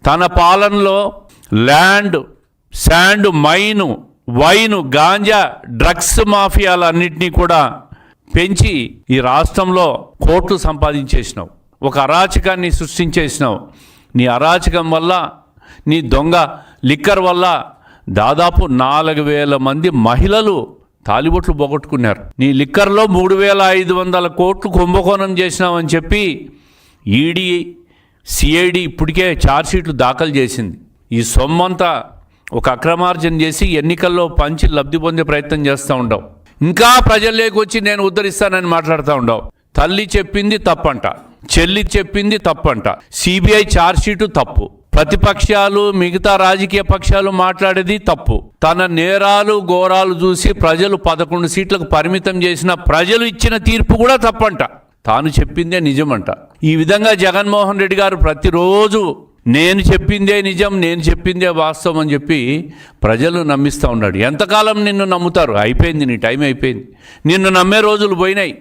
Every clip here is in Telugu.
తన పాలనలో land, sand, mine, wine, ganja, drugs మాఫియాలన్నింటినీ కూడా పెంచి ఈ రాష్ట్రంలో కోట్లు సంపాదించేసినావు. ఒక అరాచకాన్ని సృష్టించేసినావు. నీ అరాచకం వల్ల, నీ దొంగ లిక్కర్ వల్ల దాదాపు 4,000 మంది మహిళలు తాలిబొట్లు పోగొట్టుకున్నారు. నీ లిక్కర్లో 3,500 కోట్లు కుంభకోణం చేసినావని చెప్పి ఈడీ, సిఐడి ఇప్పటికే ఛార్జ్షీట్లు దాఖలు చేసింది. ఈ సొమ్మంతా ఒక అక్రమార్జన చేసి ఎన్నికల్లో పంచి లబ్ధి పొందే ప్రయత్నం చేస్తూ ఉండవు. ఇంకా ప్రజల్లోకి వచ్చి నేను ఉద్ధరిస్తానని మాట్లాడుతూ ఉండవు. తల్లి చెప్పింది తప్పంట, చెల్లి చెప్పింది తప్పంట, సిబిఐ ఛార్జ్షీటు తప్పు, ప్రతిపక్షాలు మిగతా రాజకీయ పక్షాలు మాట్లాడేది తప్పు. తన నేరాలు ఘోరాలు చూసి ప్రజలు 11 సీట్లకు పరిమితం చేసిన ప్రజలు ఇచ్చిన తీర్పు కూడా తప్పంట. తాను చెప్పిందే నిజమంట. ఈ విధంగా జగన్మోహన్ రెడ్డి గారు ప్రతిరోజు నేను చెప్పిందే నిజం, నేను చెప్పిందే వాస్తవం అని చెప్పి ప్రజలు నమ్మిస్తూ ఉన్నాడు. ఎంతకాలం నిన్ను నమ్ముతారు? అయిపోయింది, నీ టైం అయిపోయింది. నిన్ను నమ్మే రోజులు పోయినాయి.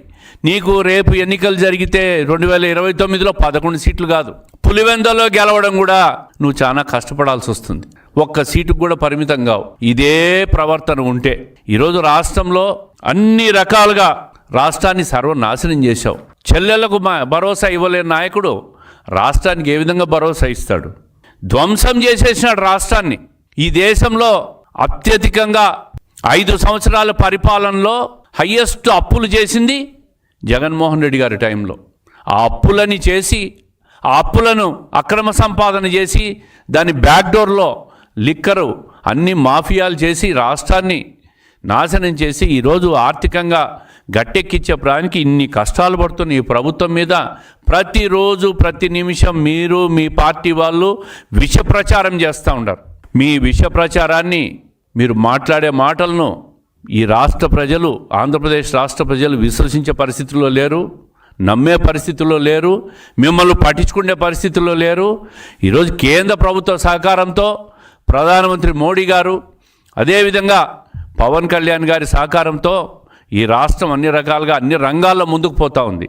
నీకు రేపు ఎన్నికలు జరిగితే 2029లో 11 సీట్లు కాదు, పులివెందులో గెలవడం కూడా నువ్వు చాలా కష్టపడాల్సి వస్తుంది. ఒక్క సీటుకు కూడా పరిమితం కావు. ఇదే ప్రవర్తన ఉంటే ఈరోజు రాష్ట్రంలో అన్ని రకాలుగా రాష్ట్రాన్ని సర్వనాశనం చేశావు. చెల్లెలకు భరోసా ఇవ్వలేని నాయకుడు రాష్ట్రానికి ఏ విధంగా భరోసా ఇస్తాడు? ధ్వంసం చేసేసినాడు రాష్ట్రాన్ని. ఈ దేశంలో అత్యధికంగా 5 సంవత్సరాల పరిపాలనలో హయ్యెస్ట్ అప్పులు చేసింది జగన్మోహన్ రెడ్డి గారి టైంలో. ఆ అప్పులని చేసి, ఆ అప్పులను అక్రమ సంపాదన చేసి, దాని బ్యాక్డోర్లో లిక్కరు అన్ని మాఫియాలు చేసి రాష్ట్రాన్ని నాశనం చేసి ఈరోజు ఆర్థికంగా గట్టెక్కించే ప్రానికి ఇన్ని కష్టాలు పడుతున్న ఈ ప్రభుత్వం మీద ప్రతిరోజు ప్రతి నిమిషం మీరు, మీ పార్టీ వాళ్ళు విష ప్రచారం చేస్తూ ఉంటారు. మీ విష ప్రచారాన్ని, మీరు మాట్లాడే మాటలను ఈ రాష్ట్ర ప్రజలు, ఆంధ్రప్రదేశ్ రాష్ట్ర ప్రజలు విశ్వసించే పరిస్థితుల్లో లేరు, నమ్మే పరిస్థితుల్లో లేరు, మిమ్మల్ని పట్టించుకునే పరిస్థితుల్లో లేరు. ఈరోజు కేంద్ర ప్రభుత్వ సహకారంతో ప్రధానమంత్రి మోడీ గారు, అదేవిధంగా పవన్ కళ్యాణ్ గారి సహకారంతో ఈ రాష్ట్రం అన్ని రకాలుగా అన్ని రంగాల్లో ముందుకు పోతూ ఉంది.